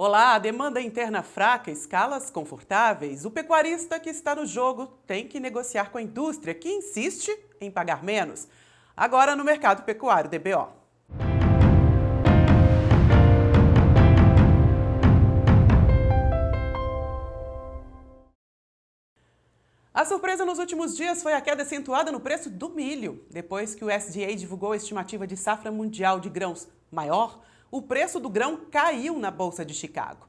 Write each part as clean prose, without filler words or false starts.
Olá, a demanda interna fraca, escalas confortáveis. O pecuarista que está no jogo tem que negociar com a indústria, que insiste em pagar menos. Agora no mercado pecuário DBO. A surpresa nos últimos dias foi a queda acentuada no preço do milho. Depois que o USDA divulgou a estimativa de safra mundial de grãos maior, o preço do grão caiu na Bolsa de Chicago.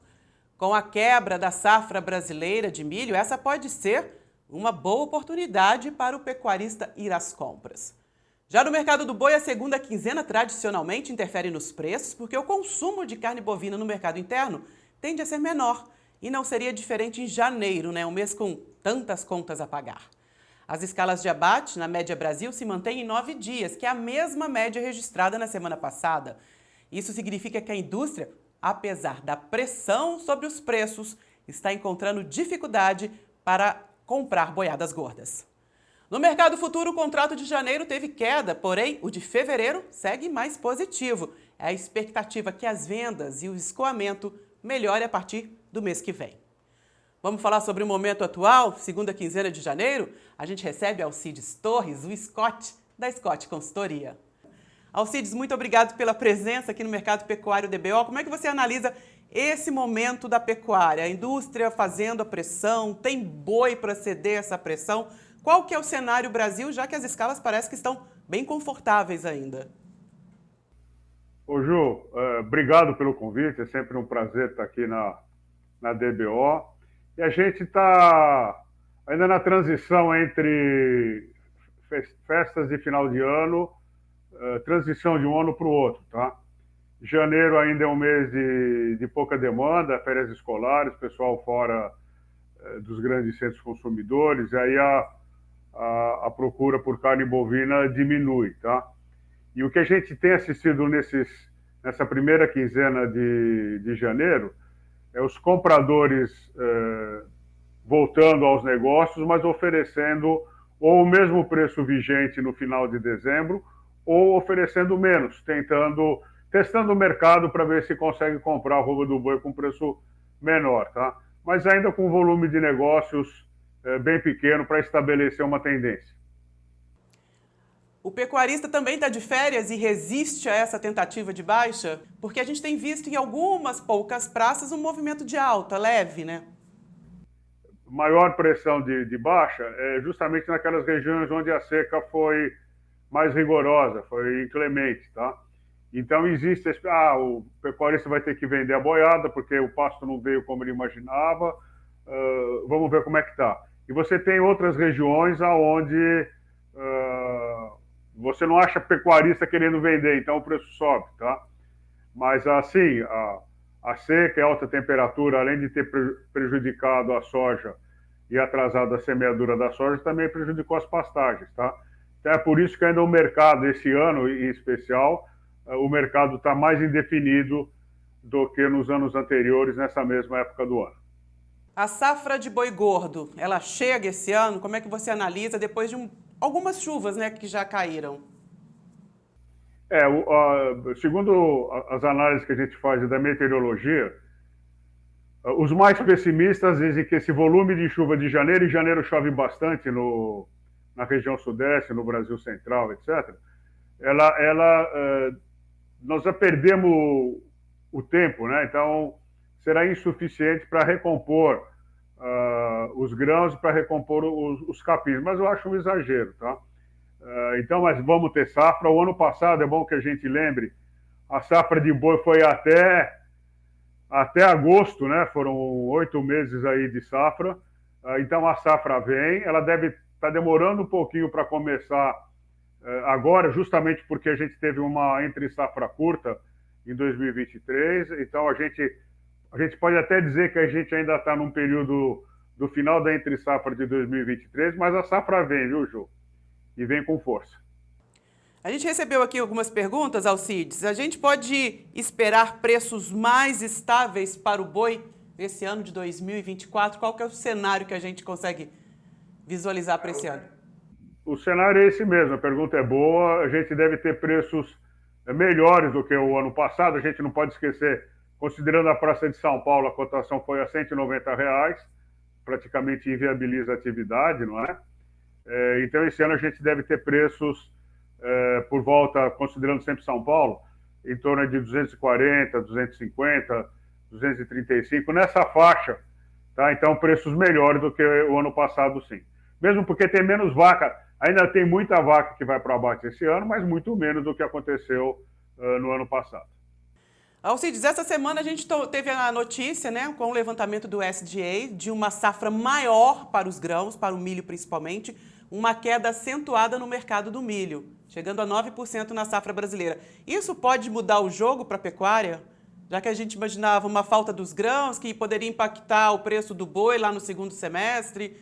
Com a quebra da safra brasileira de milho, essa pode ser uma boa oportunidade para o pecuarista ir às compras. Já no mercado do boi, a segunda quinzena tradicionalmente interfere nos preços, porque o consumo de carne bovina no mercado interno tende a ser menor. E não seria diferente em janeiro, um mês com tantas contas a pagar. As escalas de abate na média Brasil se mantêm em 9 dias, que é a mesma média registrada na semana passada. Isso significa que a indústria, apesar da pressão sobre os preços, está encontrando dificuldade para comprar boiadas gordas. No mercado futuro, o contrato de janeiro teve queda, porém o de fevereiro segue mais positivo. É a expectativa que as vendas e o escoamento melhore a partir do mês que vem. Vamos falar sobre o momento atual, segunda quinzena de janeiro? A gente recebe Alcides Torres, o Scott, da Scott Consultoria. Alcides, muito obrigado pela presença aqui no Mercado Pecuário DBO. Como é que você analisa esse momento da pecuária? A indústria fazendo a pressão, tem boi para ceder essa pressão? Qual que é o cenário Brasil, já que as escalas parecem que estão bem confortáveis ainda? Ô Ju, obrigado pelo convite, é sempre um prazer estar aqui na DBO. E a gente está ainda na transição entre festas de final de ano, transição de um ano para o outro, tá? Janeiro ainda é um mês de pouca demanda, férias escolares, pessoal fora dos grandes centros consumidores, e aí a procura por carne bovina diminui, tá? E o que a gente tem assistido nessa primeira quinzena de janeiro é os compradores voltando aos negócios, mas oferecendo ou o mesmo preço vigente no final de dezembro, ou oferecendo menos, testando o mercado para ver se consegue comprar a arroba do boi com preço menor, tá? Mas ainda com volume de negócios bem pequeno para estabelecer uma tendência. O pecuarista também está de férias e resiste a essa tentativa de baixa? Porque a gente tem visto em algumas poucas praças um movimento de alta, leve, né? Maior pressão de baixa é justamente naquelas regiões onde a seca foi mais rigorosa, foi inclemente, tá? Então existe o pecuarista vai ter que vender a boiada porque o pasto não veio como ele imaginava, vamos ver como é que tá. E você tem outras regiões aonde você não acha pecuarista querendo vender, então o preço sobe, tá? Mas assim, a seca e a alta temperatura, além de ter prejudicado a soja e atrasado a semeadura da soja, também prejudicou as pastagens, tá? Então é por isso que ainda o mercado, esse ano em especial, o mercado está mais indefinido do que nos anos anteriores, nessa mesma época do ano. A safra de boi gordo, ela chega esse ano? Como é que você analisa depois de algumas chuvas, que já caíram? Segundo as análises que a gente faz da meteorologia, os mais pessimistas dizem que esse volume de chuva de janeiro, e janeiro chove bastante na região sudeste, no Brasil central, etc., nós já perdemos o tempo, né? Então será insuficiente para recompor os grãos, para recompor os capins, mas eu acho um exagero, tá? Então, mas vamos ter safra. O ano passado, é bom que a gente lembre, a safra de boi foi até agosto, né? Foram 8 meses aí de safra. Então a safra vem, ela deve estar demorando um pouquinho para começar agora, justamente porque a gente teve uma entre safra curta em 2023. Então a gente pode até dizer que a gente ainda está num período do final da entre safra de 2023, mas a safra vem, viu, Ju? E vem com força. A gente recebeu aqui algumas perguntas, Alcides. A gente pode esperar preços mais estáveis para o boi nesse ano de 2024? Qual que é o cenário que a gente consegue visualizar para esse ano? O cenário é esse mesmo, a pergunta é boa. A gente deve ter preços melhores do que o ano passado. A gente não pode esquecer, Considerando a Praça de São Paulo, a cotação foi a R$ 190, praticamente inviabiliza a atividade, não é? Então, esse ano a gente deve ter preços por volta, considerando sempre São Paulo, em torno de 240, 250, 235, nessa faixa, tá? Então, preços melhores do que o ano passado, sim. Mesmo porque tem menos vaca, ainda tem muita vaca que vai para abate esse ano, mas muito menos do que aconteceu no ano passado. Alcides, essa semana a gente teve a notícia, né, com o levantamento do SDA, de uma safra maior para os grãos, para o milho principalmente, uma queda acentuada no mercado do milho, chegando a 9% na safra brasileira. Isso pode mudar o jogo para a pecuária? Já que a gente imaginava uma falta dos grãos, que poderia impactar o preço do boi lá no segundo semestre,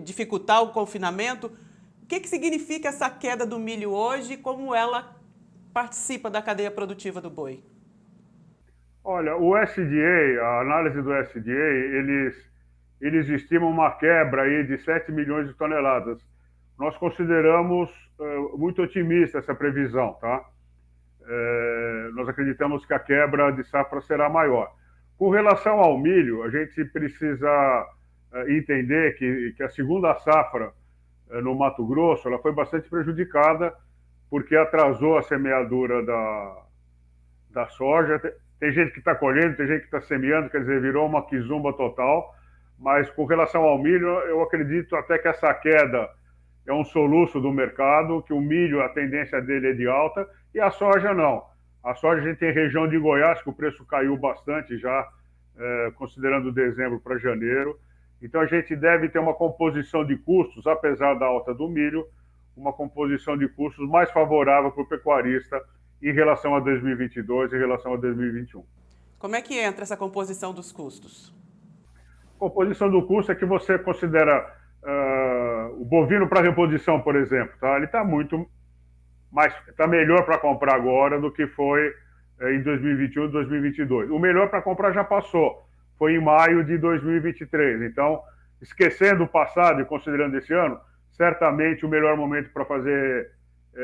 dificultar o confinamento. O que significa essa queda do milho hoje e como ela participa da cadeia produtiva do boi? Olha, o SDA, a análise do SDA, eles estimam uma quebra aí de 7 milhões de toneladas. Nós consideramos muito otimista essa previsão, tá? Nós acreditamos que a quebra de safra será maior. Com relação ao milho, a gente precisa entender que a segunda safra no Mato Grosso ela foi bastante prejudicada porque atrasou a semeadura da soja. Tem gente que está colhendo, tem gente que está semeando, quer dizer, virou uma quizumba total. Mas com relação ao milho, eu acredito até que essa queda é um soluço do mercado, que o milho, a tendência dele é de alta, e a soja não. A soja a gente tem região de Goiás, que o preço caiu bastante já, considerando dezembro para janeiro. Então a gente deve ter uma composição de custos, apesar da alta do milho, uma composição de custos mais favorável para o pecuarista em relação a 2022, em relação a 2021. Como é que entra essa composição dos custos? Composição do custo é que você considera o bovino para reposição, por exemplo, tá? Ele está muito mais, está melhor para comprar agora do que foi em 2021 e 2022. O melhor para comprar já passou, foi em maio de 2023. Então, esquecendo o passado e considerando esse ano, certamente o melhor momento para fazer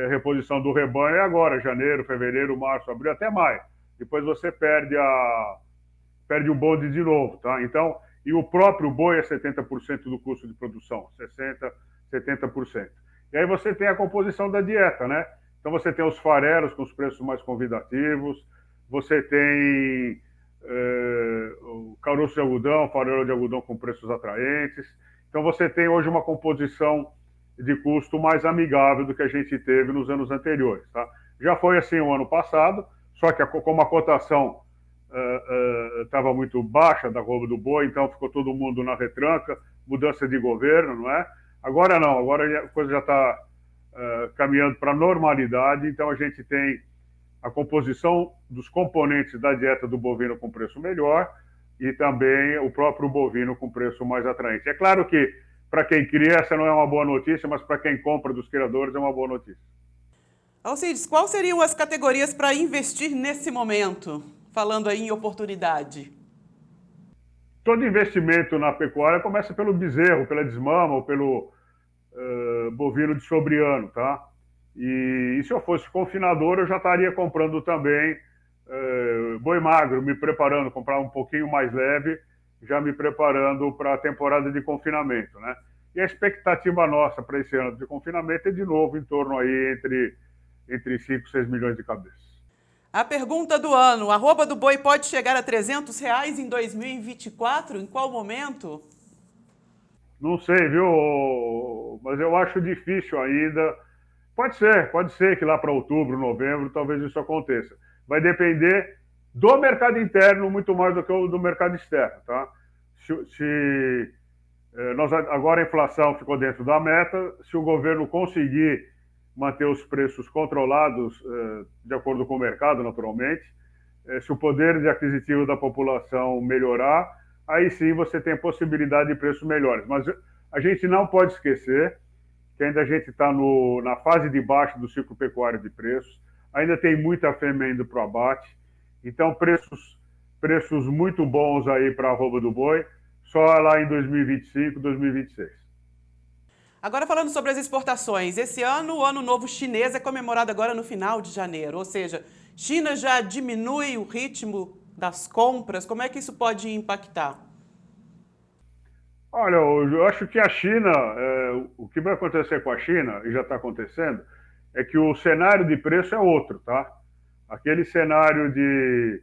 reposição do rebanho é agora, janeiro, fevereiro, março, abril, até maio. Depois você perde o bonde de novo, tá? Então, e o próprio boi é 70% do custo de produção, 60%, 70%. E aí você tem a composição da dieta, né? Então você tem os farelos com os preços mais convidativos, você tem o caroço de algodão, farelo de algodão com preços atraentes. Então você tem hoje uma composição de custo mais amigável do que a gente teve nos anos anteriores, tá? Já foi assim o ano passado, só que como a cotação estava muito baixa da arroba do boi, então ficou todo mundo na retranca, mudança de governo, não é? Agora não, agora a coisa já está caminhando para a normalidade, então a gente tem a composição dos componentes da dieta do bovino com preço melhor e também o próprio bovino com preço mais atraente. É claro que para quem cria essa não é uma boa notícia, mas para quem compra dos criadores é uma boa notícia. Alcides, quais seriam as categorias para investir nesse momento? Falando aí em oportunidade. Todo investimento na pecuária começa pelo bezerro, pela desmama ou pelo bovino de sobre-ano, tá? E se eu fosse confinador, eu já estaria comprando também boi magro, me preparando, comprar um pouquinho mais leve, já me preparando para a temporada de confinamento, né? E a expectativa nossa para esse ano de confinamento é de novo em torno aí entre 5 e 6 milhões de cabeças. A pergunta do ano, a arroba do boi pode chegar a R$300 em 2024? Em qual momento? Não sei, viu? Mas eu acho difícil ainda. Pode ser que lá para outubro, novembro, talvez isso aconteça. Vai depender do mercado interno muito mais do que do mercado externo, tá? Agora a inflação ficou dentro da meta, se o governo conseguir manter os preços controlados de acordo com o mercado, naturalmente, se o poder de aquisitivo da população melhorar, aí sim você tem a possibilidade de preços melhores. Mas a gente não pode esquecer que ainda a gente está na fase de baixo do ciclo pecuário de preços, ainda tem muita fêmea indo para o abate, então preços muito bons aí para a arroba do boi, só lá em 2025, 2026. Agora falando sobre as exportações, esse ano o Ano Novo Chinês é comemorado agora no final de janeiro, ou seja, China já diminui o ritmo das compras, como é que isso pode impactar? Olha, eu acho que a China, o que vai acontecer com a China, e já está acontecendo, é que o cenário de preço é outro, tá? Aquele cenário de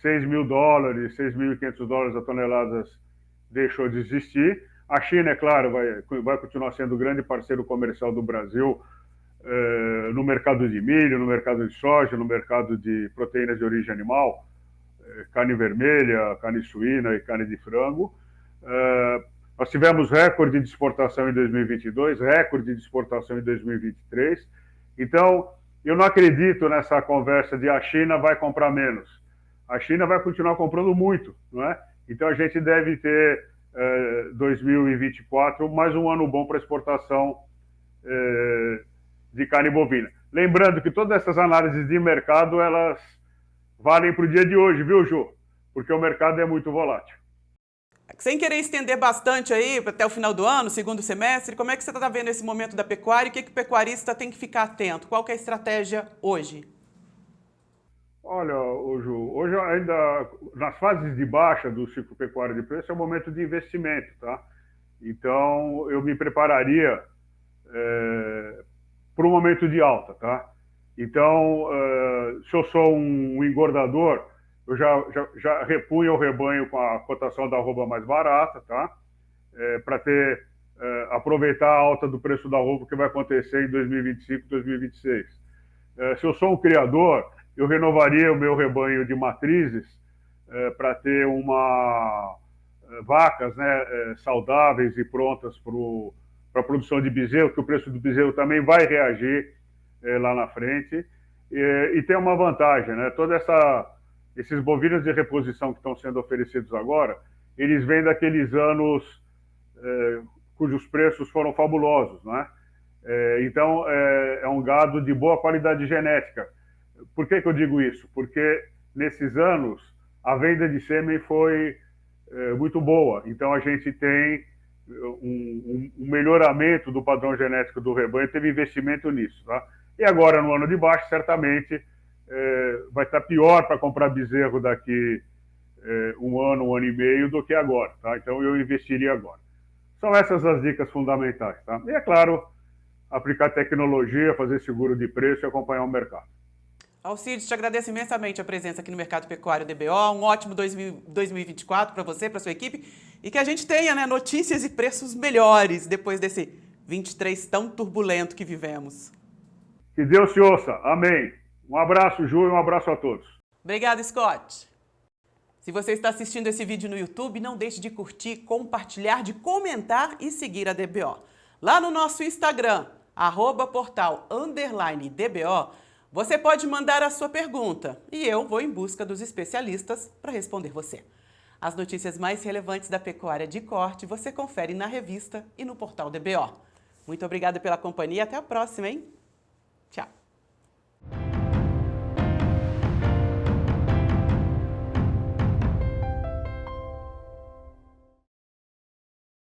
$6.000, $6.500 a tonelada deixou de existir. A China, é claro, vai continuar sendo o grande parceiro comercial do Brasil no mercado de milho, no mercado de soja, no mercado de proteínas de origem animal, carne vermelha, carne suína e carne de frango. Nós tivemos recorde de exportação em 2022, recorde de exportação em 2023. Então, eu não acredito nessa conversa de a China vai comprar menos. A China vai continuar comprando muito, não é? Então, a gente deve ter 2024 mais um ano bom para exportação de carne bovina. Lembrando que todas essas análises de mercado, elas valem para o dia de hoje, viu, Ju? Porque o mercado é muito volátil. Sem querer estender bastante aí até o final do ano, segundo semestre, como é que você está vendo esse momento da pecuária e o que o pecuarista tem que ficar atento? Qual que é a estratégia hoje? Olha, Ju, hoje ainda nas fases de baixa do ciclo pecuário de preço é o momento de investimento, tá? Então eu me prepararia para um momento de alta, tá? Então, se eu sou um engordador, eu já repunho o rebanho com a cotação da arroba mais barata, tá? Para aproveitar a alta do preço da arroba que vai acontecer em 2025, 2026. Se eu sou um criador, eu renovaria o meu rebanho de matrizes para ter vacas, né, saudáveis e prontas para a produção de bezerro, que o preço do bezerro também vai reagir lá na frente. E tem uma vantagem, né? Esses bovinos de reposição que estão sendo oferecidos agora, eles vêm daqueles anos cujos preços foram fabulosos, né? Então, é um gado de boa qualidade genética. Por que eu digo isso? Porque nesses anos a venda de sêmen foi muito boa. Então, a gente tem um melhoramento do padrão genético do rebanho, teve investimento nisso, tá? E agora, no ano de baixo, certamente vai estar pior para comprar bezerro daqui um ano e meio do que agora, tá? Então eu investiria agora. São essas as dicas fundamentais, tá? E é claro, aplicar tecnologia, fazer seguro de preço e acompanhar o mercado. Alcides, te agradeço imensamente a presença aqui no Mercado Pecuário DBO, um ótimo 2024 para você, para sua equipe, e que a gente tenha, né, notícias e preços melhores depois desse 23 tão turbulento que vivemos. Que Deus te ouça. Amém. Um abraço, Ju, e um abraço a todos. Obrigada, Scott. Se você está assistindo esse vídeo no YouTube, não deixe de curtir, compartilhar, de comentar e seguir a DBO. Lá no nosso Instagram, @portal_DBO, você pode mandar a sua pergunta e eu vou em busca dos especialistas para responder você. As notícias mais relevantes da pecuária de corte você confere na revista e no portal DBO. Muito obrigada pela companhia, até a próxima, hein?